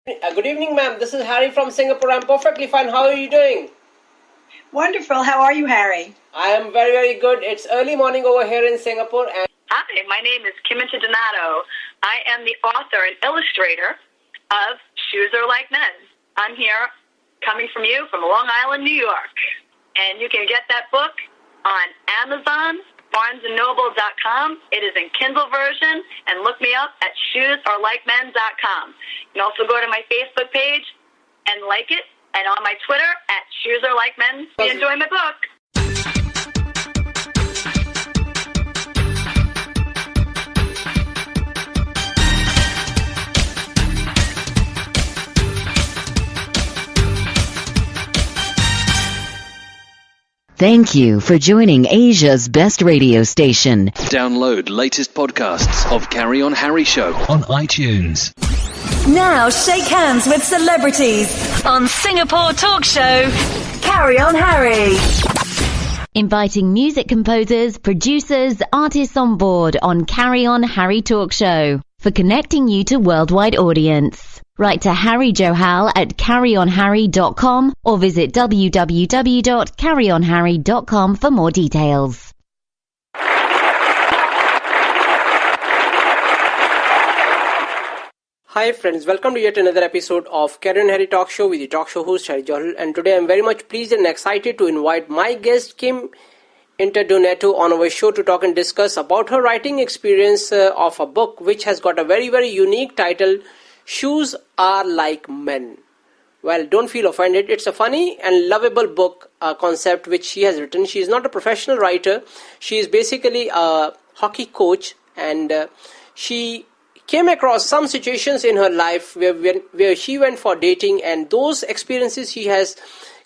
Good evening, ma'am. This is Harry from Singapore. I'm perfectly fine. How are you doing? Wonderful. How are you, Harry? I am very, very good. It's early morning over here in Singapore. And Hi, my name is Kim Donato. I am the author and illustrator of Shoes Are Like Men. I'm here coming from you from Long Island, New York. And you can get that book on Amazon, BarnesandNoble.com. It is in Kindle version. And look me up at ShoesAreLikeMen.com. You can also go to my Facebook page and like it. And on my Twitter at Shoes Are Like Men. Enjoy my book. Thank you for joining Asia's best radio station. Download latest podcasts of Carry On Harry Show on iTunes. Now shake hands with celebrities on Singapore talk show Carry On Harry. Inviting music composers, producers, artists on board on Carry On Harry Talk Show for connecting you to worldwide audience. Write to Harry Johal at carryonharry.com or visit www.carryonharry.com for more details. hi, friends. Welcome to yet another episode of Carry On Harry Talk Show with the talk show host Harry Johal. And today I'm very much pleased and excited to invite my guest Kim Donato on our show to talk and discuss about her writing experience of a book which has got a very, very unique title, Shoes Are Like Men. Well, don't feel offended. It's a funny and lovable book concept which she has written. She is not a professional writer. She is basically a hockey coach, and she came across some situations in her life where she went for dating, and those experiences she has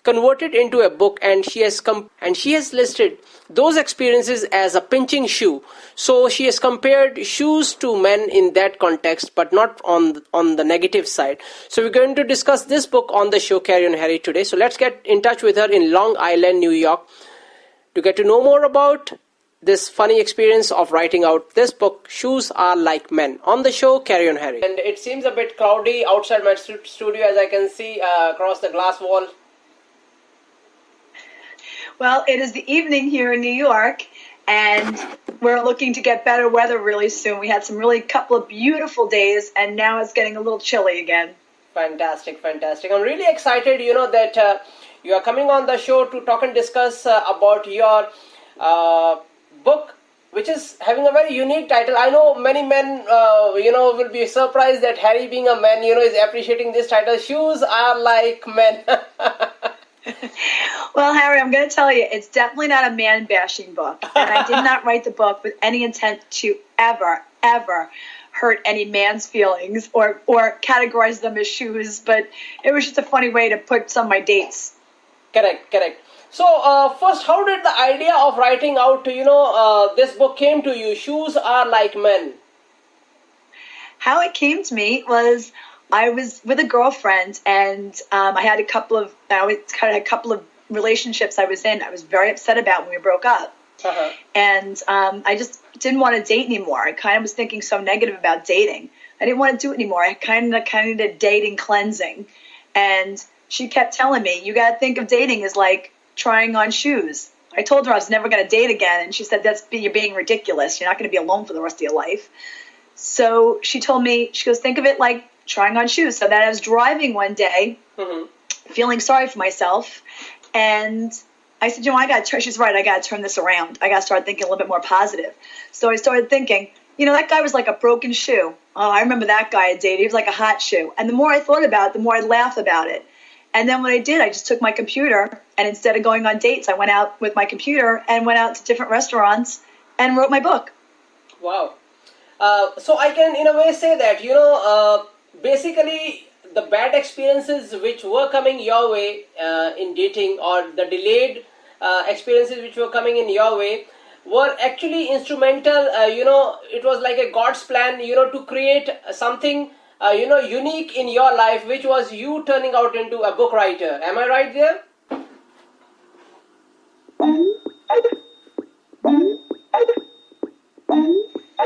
converted into a book, and she has listed those experiences as a pinching shoe. So she has compared shoes to men in that context, but not on the negative side. So we're going to discuss this book on the show Carry On Harry today. So let's get in touch with her in Long Island, New York, to get to know more about this funny experience of writing out this book, Shoes Are Like Men, on the show Carry On Harry. And it seems a bit cloudy outside my studio, as I can see across the glass wall. Well, it is the evening here in New York, and we're looking to get better weather really soon. We had couple of beautiful days, and now it's getting a little chilly again. Fantastic. I'm really excited, that you are coming on the show to talk and discuss about your book, which is having a very unique title. I know many men, will be surprised that Harry, being a man, is appreciating this title, Shoes Are Like Men. Well, Harry, I'm going to tell you, it's definitely not a man-bashing book. And I did not write the book with any intent to ever hurt any man's feelings or categorize them as shoes. But it was just a funny way to put some of my dates. Correct. So, first, how did the idea of writing out, this book came to you, Shoes Are Like Men? How it came to me was I was with a girlfriend, and I had a couple of relationships I was in. I was very upset about when we broke up. Uh-huh. And I just didn't want to date anymore. I kind of was thinking so negative about dating. I didn't want to do it anymore. I kind of needed dating cleansing. And she kept telling me, you got to think of dating as like trying on shoes. I told her I was never going to date again, and she said, you're being ridiculous. You're not going to be alone for the rest of your life. So she told me, she goes, think of it like trying on shoes. So that I was driving one day, feeling sorry for myself, and I said, she's right, I got to turn this around. I got to start thinking a little bit more positive. So I started thinking, that guy was like a broken shoe. Oh, I remember that guy I dated. He was like a hot shoe. And the more I thought about it, the more I'd laugh about it. And then what I did, I just took my computer, and instead of going on dates, I went out with my computer and went out to different restaurants and wrote my book. Wow. So I can, in a way, say that, basically the bad experiences which were coming your way in dating, or the delayed experiences which were coming in your way, were actually instrumental. It was like a God's plan, to create something, unique in your life, which was you turning out into a book writer. Am I right there?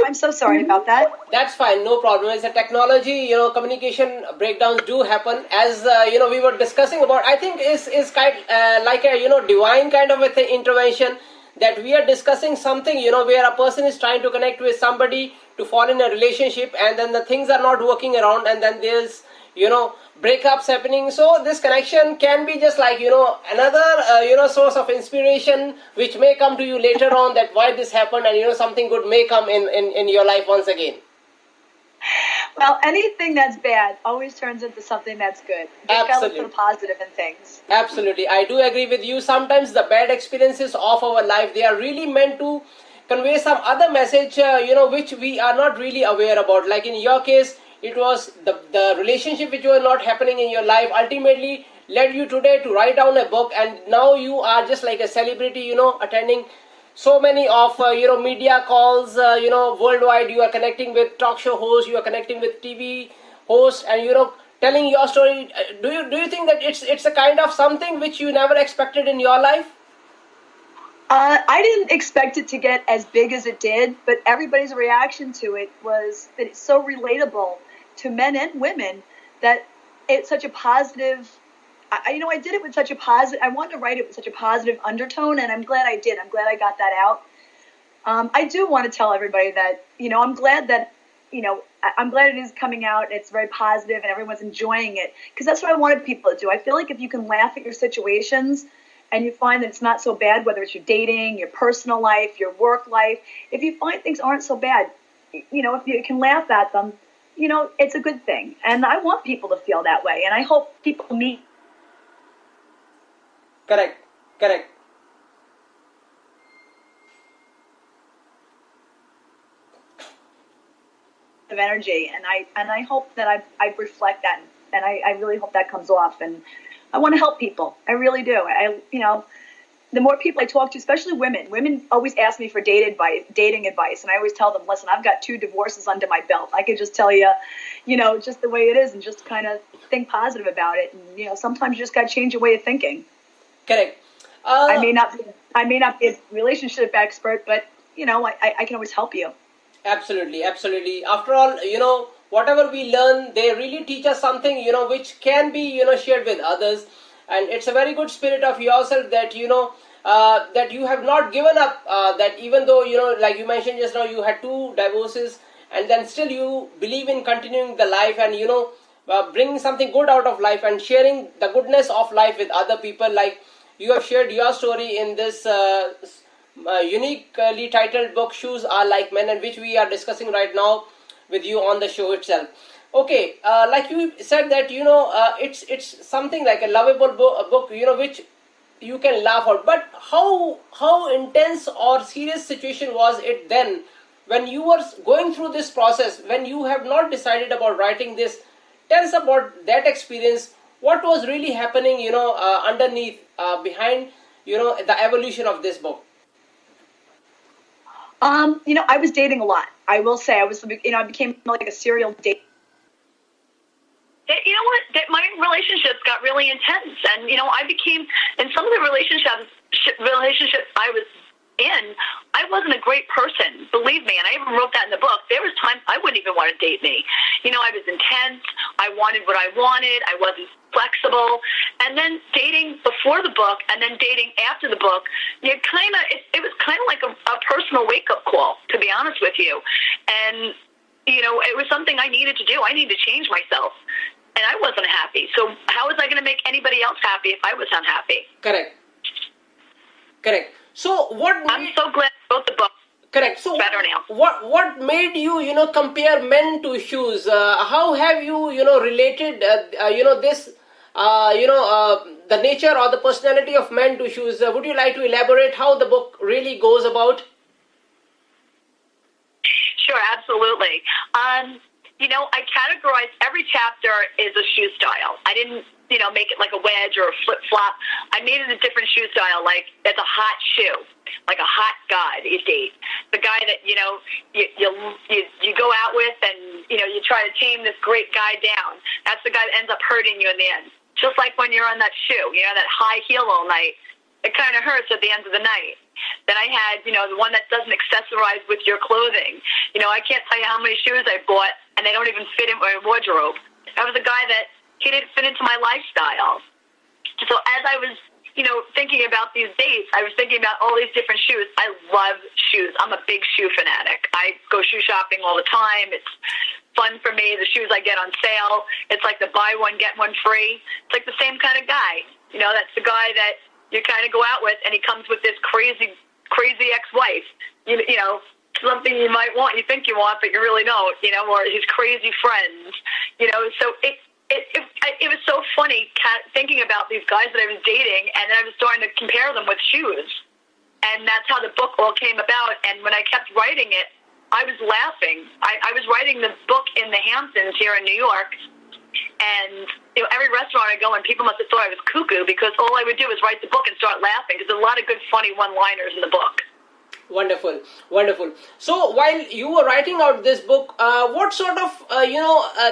I'm so sorry about that. That's fine, no problem. It's a technology, communication breakdowns do happen. As we were discussing about, I think is kind like a divine kind of a intervention, that we are discussing something where a person is trying to connect with somebody to fall in a relationship, and then the things are not working around, and then there's breakups happening. So this connection can be just like another source of inspiration, which may come to you later on, that why this happened, and something good may come in your life once again. Well, anything that's bad always turns into something that's good. You just gotta look for the positive in things. Absolutely, I do agree with you. Sometimes the bad experiences of our life, they are really meant to convey some other message which we are not really aware about. Like in your case, it was the relationship which was not happening in your life ultimately led you today to write down a book, and now you are just like a celebrity, attending so many of media calls worldwide. You are connecting with talk show hosts, you are connecting with TV hosts, and telling your story. Do you think that it's a kind of something which you never expected in your life? I didn't expect it to get as big as it did, but everybody's reaction to it was that it's so relatable to men and women, that it's such a positive. I did it with such a positive. I wanted to write it with such a positive undertone, and I'm glad I did. I'm glad I got that out. I do want to tell everybody that I'm glad that I'm glad it is coming out. It's very positive, and everyone's enjoying it, because that's what I wanted people to do. I feel like if you can laugh at your situations, and you find that it's not so bad, whether it's your dating, your personal life, your work life, if you find things aren't so bad, if you can laugh at them, it's a good thing. And I want people to feel that way. And I hope people meet. Correct. Of energy. And I hope that I reflect that. And I really hope that comes off. And I want to help people. I really do. The more people I talk to, especially women always ask me for dating advice. And I always tell them, listen, I've got 2 divorces under my belt. I could just tell you, just the way it is, and just kind of think positive about it. And, sometimes you just got to change your way of thinking. Correct. I may not be a relationship expert, but, I can always help you. Absolutely. After all, whatever we learn, they really teach us something, which can be, shared with others. And it's a very good spirit of yourself that, that you have not given up, that even though, like you mentioned just now, you had 2 divorces, and then still you believe in continuing the life and, bringing something good out of life and sharing the goodness of life with other people. Like you have shared your story in this uniquely titled book, Shoes Are Like Men, and which we are discussing right now with you on the show itself. Okay, like you said that it's something like a lovable book, which you can laugh at. But how intense or serious situation was it then, when you were going through this process, when you have not decided about writing this? Tell us about that experience. What was really happening, underneath, behind, the evolution of this book? I was dating a lot. I will say I became like a serial date. You know what? That my relationships got really intense, and I became, in some of the relationships I was in, I wasn't a great person, believe me, and I even wrote that in the book. There was times I wouldn't even want to date me. I was intense. I wanted what I wanted. I wasn't flexible. And then dating before the book and then dating after the book, it was kind of like a personal wake-up call, to be honest with you. And, it was something I needed to do. I needed to change myself. And I wasn't happy. So how was I going to make anybody else happy if I was unhappy? Correct. So I'm so glad I wrote the book. Correct. So better now. What made you compare men to shoes? How have you related this the nature or the personality of men to shoes? Would you like to elaborate how the book really goes about? Sure, absolutely. I categorized every chapter as a shoe style. I didn't, make it like a wedge or a flip-flop. I made it a different shoe style, like it's a hot shoe, like a hot guy that you date. The guy that, you go out with and, you try to tame this great guy down. That's the guy that ends up hurting you in the end. Just like when you're on that shoe, that high heel all night. It kind of hurts at the end of the night. Then I had, the one that doesn't accessorize with your clothing. I can't tell you how many shoes I bought, and they don't even fit in my wardrobe. I was a guy that he didn't fit into my lifestyle. So as I was, thinking about these dates, I was thinking about all these different shoes. I love shoes. I'm a big shoe fanatic. I go shoe shopping all the time. It's fun for me. The shoes I get on sale, it's like the buy one, get one free. It's like the same kind of guy. That's the guy that you kind of go out with, and he comes with this crazy ex-wife. Something you might want, you think you want, but you really don't. Or his crazy friends. So it was so funny thinking about these guys that I was dating, and then I was starting to compare them with shoes. And that's how the book all came about. And when I kept writing it, I was laughing. I was writing the book in the Hamptons here in New York, and every restaurant I go in, people must have thought I was cuckoo, because all I would do is write the book and start laughing, because there's a lot of good, funny one-liners in the book. Wonderful, wonderful. So while you were writing out this book, what sort of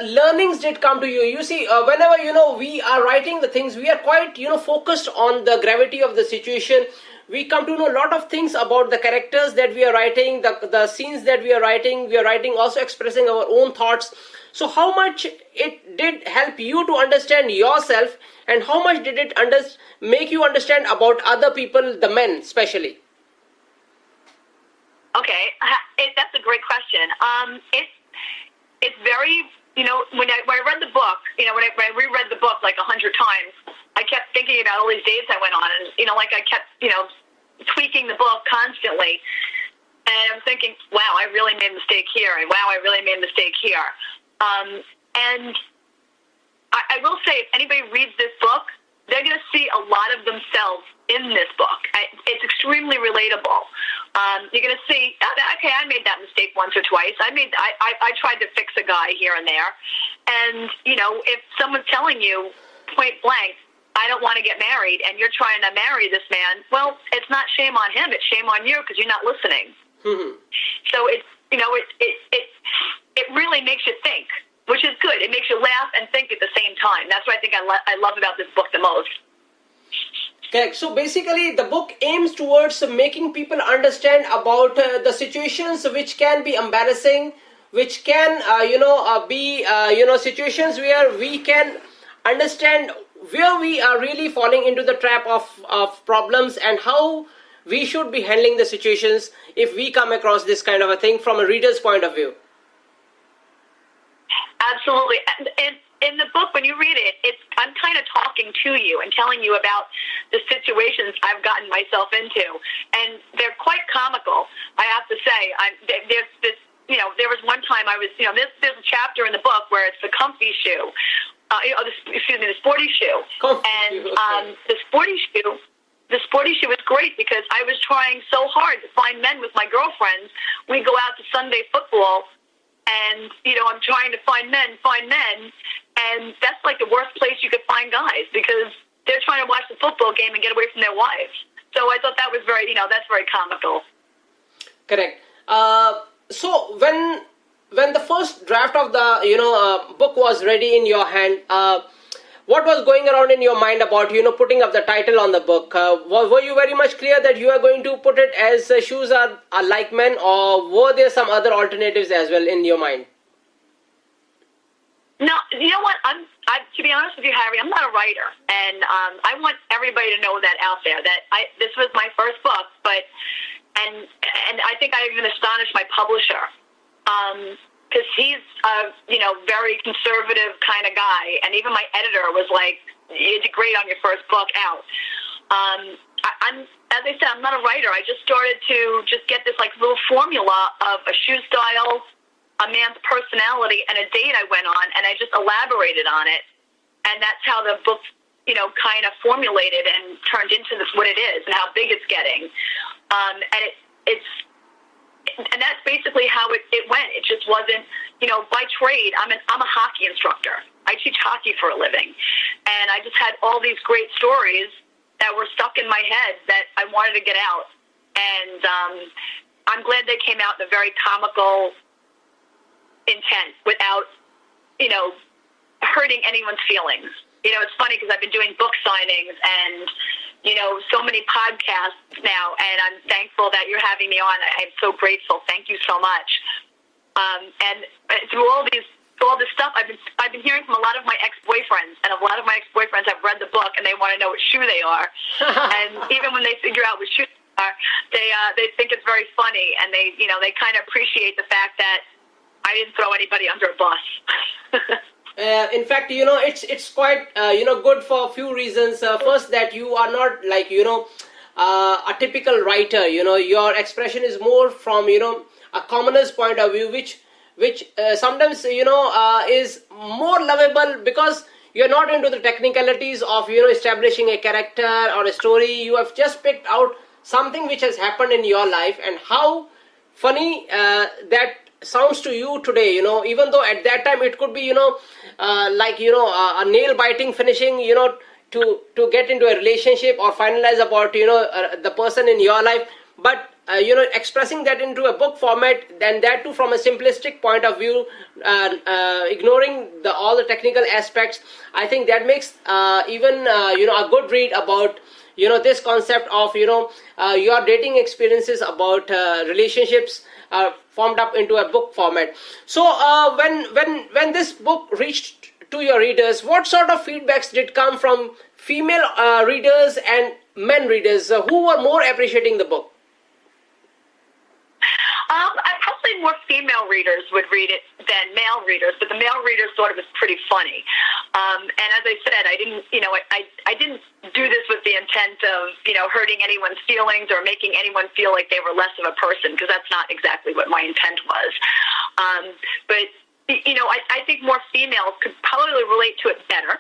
learnings did come to you? You see, whenever we are writing the things, we are quite focused on the gravity of the situation. We come to know a lot of things about the characters that we are writing, the scenes that we are writing. We are writing also expressing our own thoughts. So how much it did help you to understand yourself, and how much did it make you understand about other people, the men especially? Okay, that's a great question. It's very, when I read the book, when I reread the book like 100 times, I kept thinking about all these dates I went on, and I kept tweaking the book constantly, and I'm thinking, wow, I really made a mistake here, and wow, I really made a mistake here. And I will say, if anybody reads this book, they're going to see a lot of themselves in this book. It's extremely relatable. You're going to see, okay, I made that mistake once or twice. I tried to fix a guy here and there. And, if someone's telling you point blank, I don't want to get married, and you're trying to marry this man, well, it's not shame on him, it's shame on you, because you're not listening. Mm-hmm. So it really makes you think, which is good. It makes you laugh and think at the same time. That's what I think I love about this book the most. Correct. So basically, the book aims towards making people understand about the situations which can be embarrassing, which can, be, situations where we can understand where we are really falling into the trap of problems, and how we should be handling the situations if we come across this kind of a thing from a reader's point of view. Absolutely. And in the book, when you read it, I'm kind of talking to you and telling you about the situations I've gotten myself into. And they're quite comical, I have to say. There was one time I was, there's a chapter in the book where it's the comfy shoe. The sporty shoe. And the sporty shoe was great, because I was trying so hard to find men with my girlfriends. We go out to Sunday football, and, I'm trying to find men, and that's like the worst place you could find guys, because they're trying to watch the football game and get away from their wives. So I thought that was very, that's very comical. Correct. So when the first draft of the, book was ready in your hand, what was going around in your mind about, putting up the title on the book? Were you very much clear that you are going to put it as shoes are like men, or were there some other alternatives as well in your mind? No, you know what? To be honest with you, Harry, I'm not a writer, and I want everybody to know that out there, that this was my first book, and I think I even astonished my publisher. Because he's a, very conservative kind of guy. And even my editor was like, you did great on your first book out. As I said, I'm not a writer. I just started to just get this little formula of a shoe style, a man's personality, and a date I went on, and I just elaborated on it. And that's how the book, kind of formulated and turned into what it is and how big it's getting. And that's basically how it went. It just wasn't, by trade, I'm a hockey instructor. I teach hockey for a living. And I just had all these great stories that were stuck in my head that I wanted to get out. And I'm glad they came out in a very comical intent without, hurting anyone's feelings. it's funny because I've been doing book signings and, so many podcasts now, and I'm thankful that you're having me on. I'm so grateful. Thank you so much. And through all this stuff, I've been hearing from a lot of my ex-boyfriends, and a lot of my ex-boyfriends have read the book, and they want to know what shoe they are. And even when they figure out what shoe they are, they think it's very funny, and they kind of appreciate the fact that I didn't throw anybody under a bus. In fact, it's quite, good for a few reasons. First, that you are not like, a typical writer. Your expression is more from, a commoner's point of view, which sometimes, is more lovable because you're not into the technicalities of, establishing a character or a story. You have just picked out something which has happened in your life, and how funny that sounds to you today, even though at that time it could be, a nail-biting finishing, to get into a relationship or finalize about, the person in your life. But, expressing that into a book format, then that too from a simplistic point of view, ignoring all the technical aspects, I think that makes even, a good read about, this concept of, your dating experiences, about relationships, formed up into a book format. So when this book reached to your readers, what sort of feedbacks did come from female readers and men readers? Who were more appreciating the book? Probably more female readers would read it than male readers, but the male readers thought it was pretty funny. And as I said, I didn't do this with the intent of, hurting anyone's feelings or making anyone feel like they were less of a person, because that's not exactly what my intent was. But I think more females could probably relate to it better,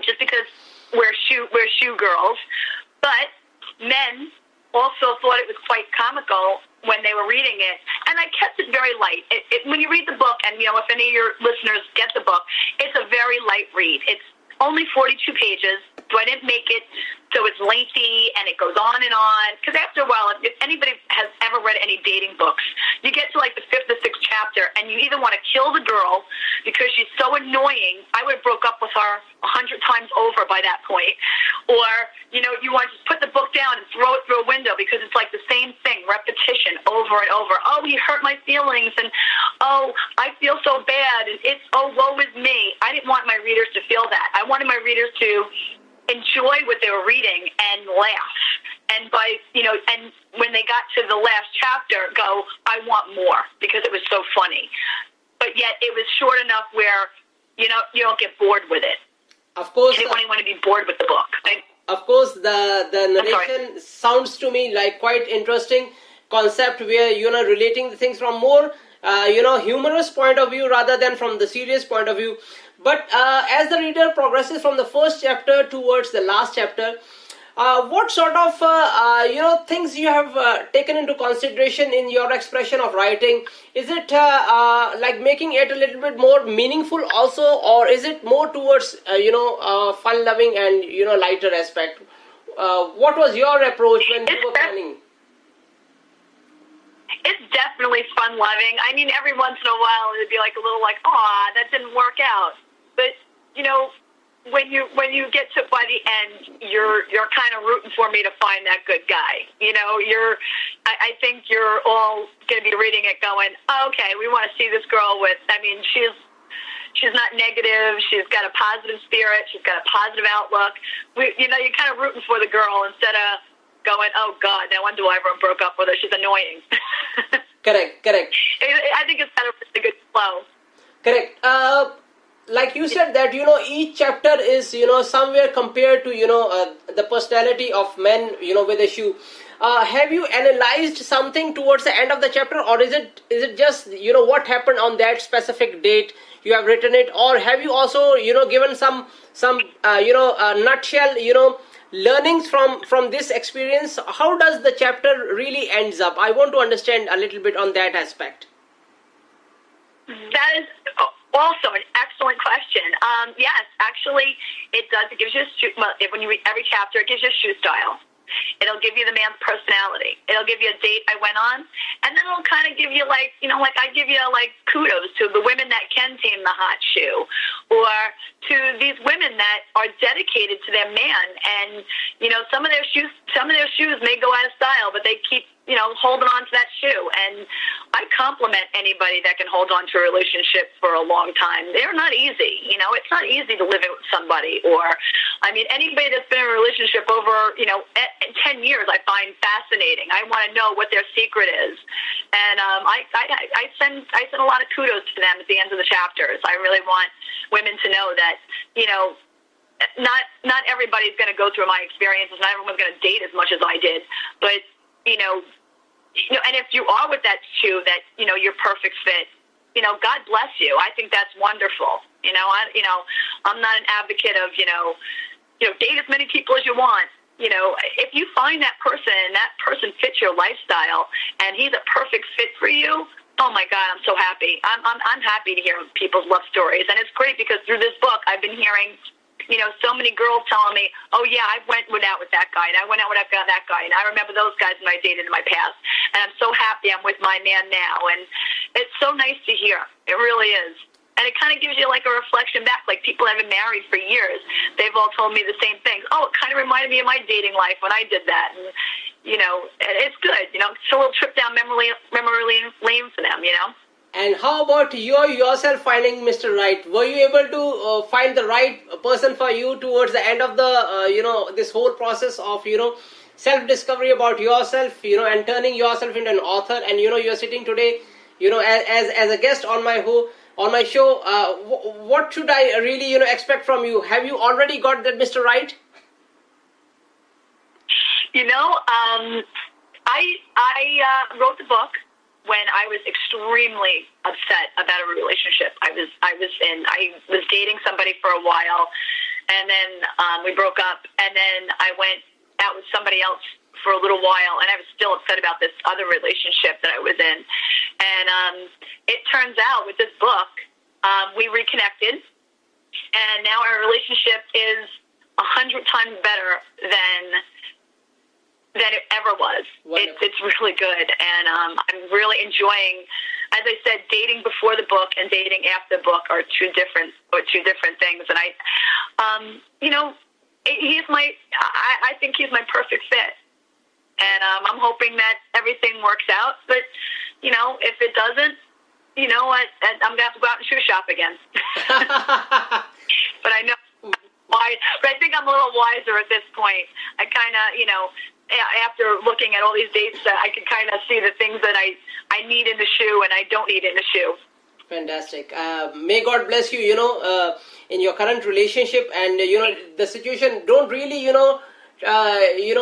just because we're shoe girls. But men also thought it was quite comical when they were reading it, and I kept it very light. When you read the book, and if any of your listeners get the book, it's a very light read. It's only 42 pages, so I didn't make it so it's lengthy and it goes on and on. Because after a while, if anybody has ever read any dating books, you get to like the 5th or 6th chapter, and you either want to kill the girl because she's so annoying. I would have broke up with her 100 times over by that point, or you want to just put the book down and throw it through a window because it's like the same thing, repetition over and over. Oh, he hurt my feelings, and oh, I feel so bad, and it's woe is me. I didn't want my readers to feel that. I wanted my readers to enjoy what they were reading and laugh. And and when they got to the last chapter, go, I want more, because it was so funny. But yet it was short enough where you don't get bored with it. Of course, I didn't want to be bored with the book. Of course, the narration sounds to me like quite interesting concept where relating the things from more humorous point of view rather than from the serious point of view. But as the reader progresses from the first chapter towards the last chapter, what sort of things you have taken into consideration in your expression of writing? Is it like making it a little bit more meaningful also, or is it more towards fun-loving and lighter aspect? What was your approach when you were planning? It's definitely fun-loving. I mean, every once in a while it'd be like a little like, "Aw, that didn't work out." But when you get to by the end, you're kind of rooting for me to find that good guy. I think you're all going to be reading it going, okay, we want to see this girl with. I mean, she's not negative. She's got a positive spirit. She's got a positive outlook. You're kind of rooting for the girl instead of going, oh God, no wonder why everyone broke up with her. She's annoying. Correct. I think it's got a really good flow. Correct. Like you said that each chapter is somewhere compared to the personality of men with a shoe. Have you analyzed something towards the end of the chapter, or is it just what happened on that specific date you have written it, or have you also given some nutshell learnings from this experience? How does the chapter really ends up? I want to understand a little bit on that aspect. That is also an excellent question. Yes, actually, it does. It gives you when you read every chapter, it gives you a shoe style. It'll give you the man's personality. It'll give you a date I went on, and then it'll kind of give you like I give you like kudos to the women that can tame the hot shoe, or to these women that are dedicated to their man, and some of their shoes may go out of style, but they keep holding on to that shoe. And I compliment anybody that can hold on to a relationship for a long time. They're not easy. It's not easy to live with somebody. Or, anybody that's been in a relationship over, 10 years, I find fascinating. I want to know what their secret is. And I send a lot of kudos to them at the end of the chapters. I really want women to know that, not everybody's going to go through my experiences. Not everyone's going to date as much as I did. But, and if you are with that shoe that, you're perfect fit, God bless you. I think that's wonderful. I'm not an advocate of, date as many people as you want. If you find that person and that person fits your lifestyle and he's a perfect fit for you, oh my God, I'm so happy. I'm happy to hear people's love stories. And it's great because through this book, I've been hearing so many girls telling me, oh yeah, I went out with that guy, and I went out with that guy, and I remember those guys when I dated in my past, and I'm so happy I'm with my man now, and it's so nice to hear. It really is. And it kind of gives you like a reflection back, like people that have been married for years, they've all told me the same things. Oh, it kind of reminded me of my dating life when I did that, and it's good, it's a little trip down memory lane for them, And how about you yourself finding Mr. Right? Were you able to find the right person for you towards the end of the, this whole process of, self-discovery about yourself, and turning yourself into an author? And, you're sitting today, as a guest on my show. What should I really, expect from you? Have you already got that Mr. Right? I wrote the book when I was extremely upset about a relationship I was dating somebody for a while, and then we broke up, and then I went out with somebody else for a little while, and I was still upset about this other relationship that I was in. And it turns out with this book, we reconnected, and now our relationship is 100 times better than it ever was. It's really good, and I'm really enjoying. As I said, dating before the book and dating after the book are two different things. And I think he's my perfect fit, and I'm hoping that everything works out. But if it doesn't, I'm gonna have to go out and shoe shop again. But I know why. But I think I'm a little wiser at this point. I kind of, after looking at all these dates, I can kind of see the things that I need in the shoe and I don't need in the shoe. Fantastic. May God bless you, in your current relationship, and, the situation don't really,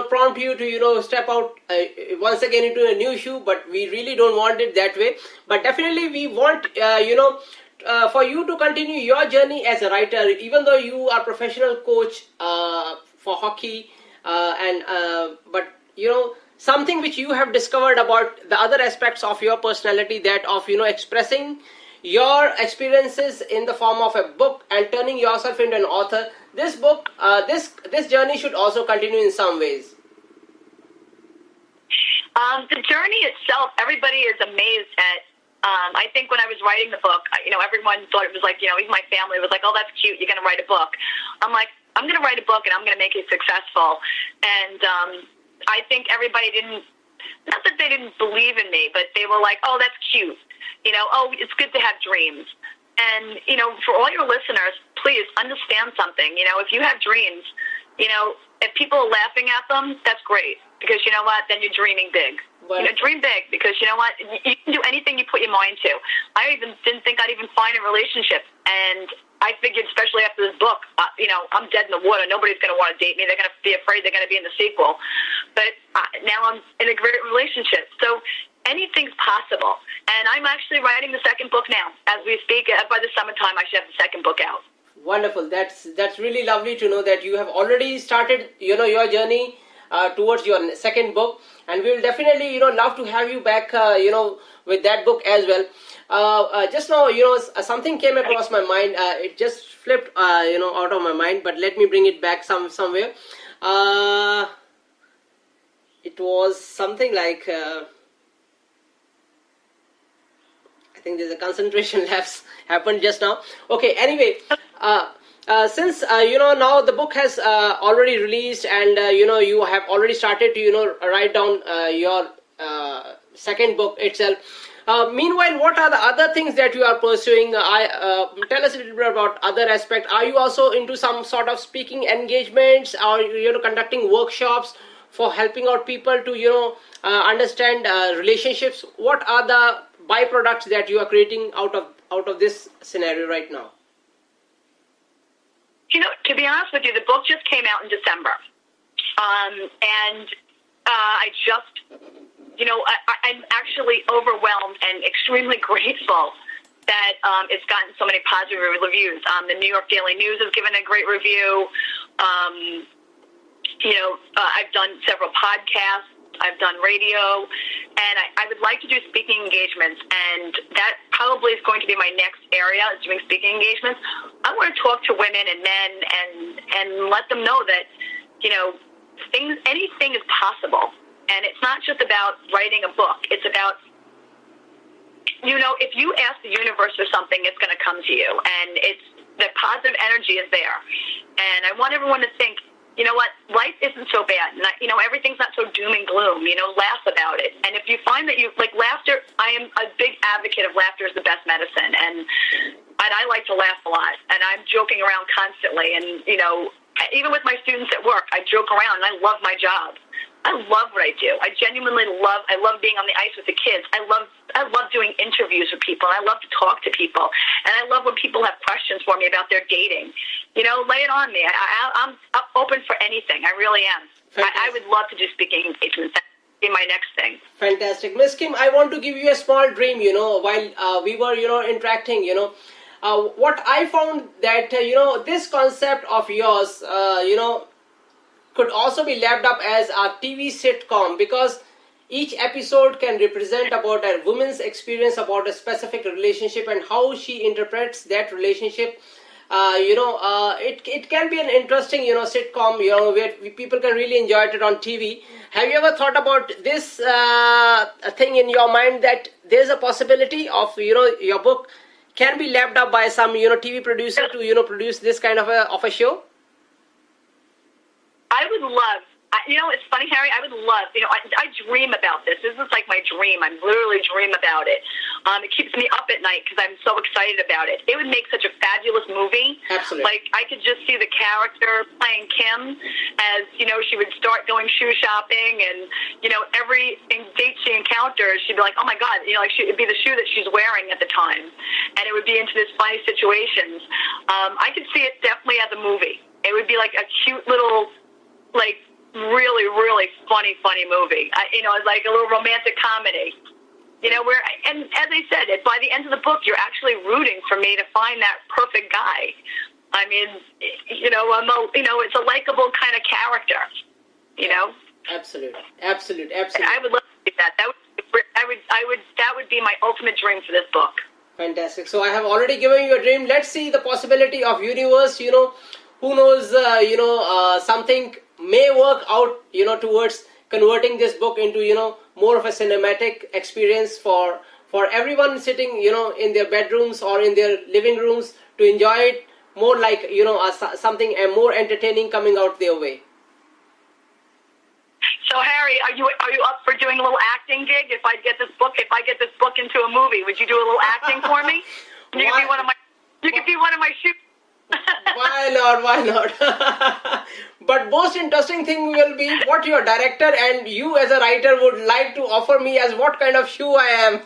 prompt you to, step out once again into a new shoe, but we really don't want it that way. But definitely we want, for you to continue your journey as a writer, even though you are professional coach for hockey, but something which you have discovered about the other aspects of your personality, that of expressing your experiences in the form of a book and turning yourself into an author. This book, this journey should also continue in some ways. The journey itself, everybody is amazed at. I think when I was writing the book, everyone thought it was like, even my family was like, oh, that's cute, you're going to write a book. I'm like, I'm going to write a book and I'm going to make it successful. And I think everybody not that they didn't believe in me, but they were like, oh, that's cute. Oh, it's good to have dreams. And, for all your listeners, please understand something. If you have dreams, if people are laughing at them, that's great. Because you know what? Then you're dreaming big. Dream big, because you know what? You can do anything you put your mind to. I didn't think I'd even find a relationship. And I figured, especially after this book, I'm dead in the water. Nobody's going to want to date me. They're going to be afraid they're going to be in the sequel. But now I'm in a great relationship. So anything's possible. And I'm actually writing the second book now. As we speak, by the summertime, I should have the second book out. Wonderful. That's really lovely to know that you have already started, your journey towards your second book. And we will definitely, love to have you back, with that book as well. Just now, something came across my mind. It just flipped, out of my mind. But let me bring it back somewhere. it was something like, I think there's a concentration lapse happened just now. Okay, anyway, since now the book has already released, and you have already started to write down your second book itself. Meanwhile, what are the other things that you are pursuing? Tell us a little bit about other aspects. Are you also into some sort of speaking engagements, or conducting workshops for helping out people to understand relationships? What are the byproducts that you are creating out of this scenario right now? To be honest with you, the book just came out in December, and I just. I'm actually overwhelmed and extremely grateful that it's gotten so many positive reviews. The New York Daily News has given a great review. I've done several podcasts. I've done radio, and I would like to do speaking engagements, and that probably is going to be my next area, is doing speaking engagements. I want to talk to women and men and let them know that, anything is possible. And it's not just about writing a book. It's about, if you ask the universe for something, it's going to come to you. And the positive energy is there. And I want everyone to think, life isn't so bad. And, everything's not so doom and gloom. Laugh about it. And if you find that laughter, I am a big advocate of laughter is the best medicine. And I like to laugh a lot. And I'm joking around constantly. And, even with my students at work, I joke around, and I love my job. I love what I do. I genuinely love being on the ice with the kids. I love doing interviews with people, and I love to talk to people. And I love when people have questions for me about their dating. Lay it on me. I'm open for anything. I really am. I would love to do speaking engagements. That would be my next thing. Fantastic. Ms. Kim, I want to give you a small dream, while we were, interacting, what I found that, this concept of yours, could also be lapped up as a TV sitcom, because each episode can represent about a woman's experience about a specific relationship and how she interprets that relationship. It can be an interesting, sitcom, where people can really enjoy it on TV. Have you ever thought about this thing in your mind, that there's a possibility of, your book can be lapped up by some, TV producer to, produce this kind of a show? I would love, it's funny, Harry, I would love, I dream about this. This is like my dream. I literally dream about it. It keeps me up at night because I'm so excited about it. It would make such a fabulous movie. Absolutely. Like, I could just see the character playing Kim as, she would start going shoe shopping, and, every date she encounters, she'd be like, oh my God, it'd be the shoe that she's wearing at the time. And it would be into this funny situations. I could see it definitely as a movie. It would be like a cute little, really, really funny movie. It's like a little romantic comedy. And as I said, by the end of the book, you're actually rooting for me to find that perfect guy. I mean, it's a likable kind of character. Absolutely. I would love to do that. That would be my ultimate dream for this book. Fantastic. So I have already given you a dream. Let's see the possibility of universe. Who knows? Something may work out, towards converting this book into, more of a cinematic experience for everyone sitting, in their bedrooms or in their living rooms, to enjoy it more like, something more entertaining coming out their way. So Harry, are you up for doing a little acting gig? If I get this book into a movie, would you do a little acting for me? You could be one of my shoes. Why not? But most interesting thing will be what your director and you as a writer would like to offer me as what kind of shoe I am.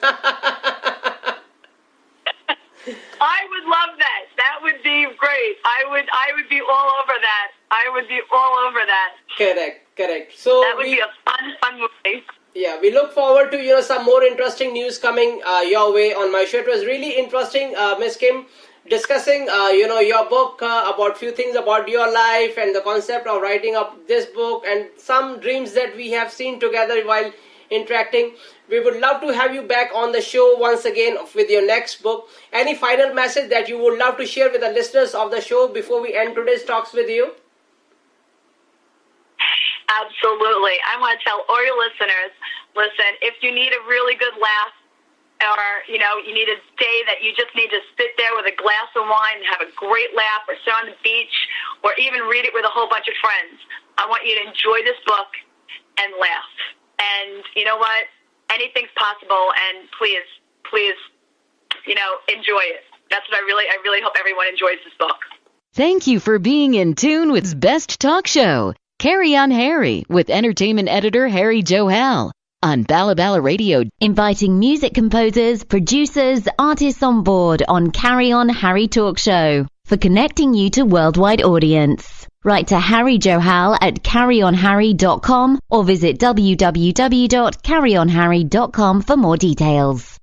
I would love that. That would be great. I would be all over that. I would be all over that. Correct. So that would be a fun movie. Yeah, we look forward to some more interesting news coming your way on my show. It was really interesting, Ms. Kim, discussing your book, about few things about your life and the concept of writing up this book and some dreams that we have seen together while interacting. We would love to have you back on the show once again with your next book. Any final message that you would love to share with the listeners of the show before we end today's talks with you? Absolutely. I want to tell all your listeners, listen, if you need a really good laugh, or, you need a day that you just need to sit there with a glass of wine and have a great laugh, or sit on the beach, or even read it with a whole bunch of friends, I want you to enjoy this book and laugh. And you know what? Anything's possible, and please, enjoy it. That's what I really hope everyone enjoys this book. Thank you for being in tune with Best Talk Show. Carry On Harry with entertainment editor Harry Johal on Bala Bala Radio, inviting music composers, producers, artists on board on Carry On Harry Talk Show for connecting you to worldwide audience. Write to Harry Johal at carryonharry.com or visit www.carryonharry.com for more details.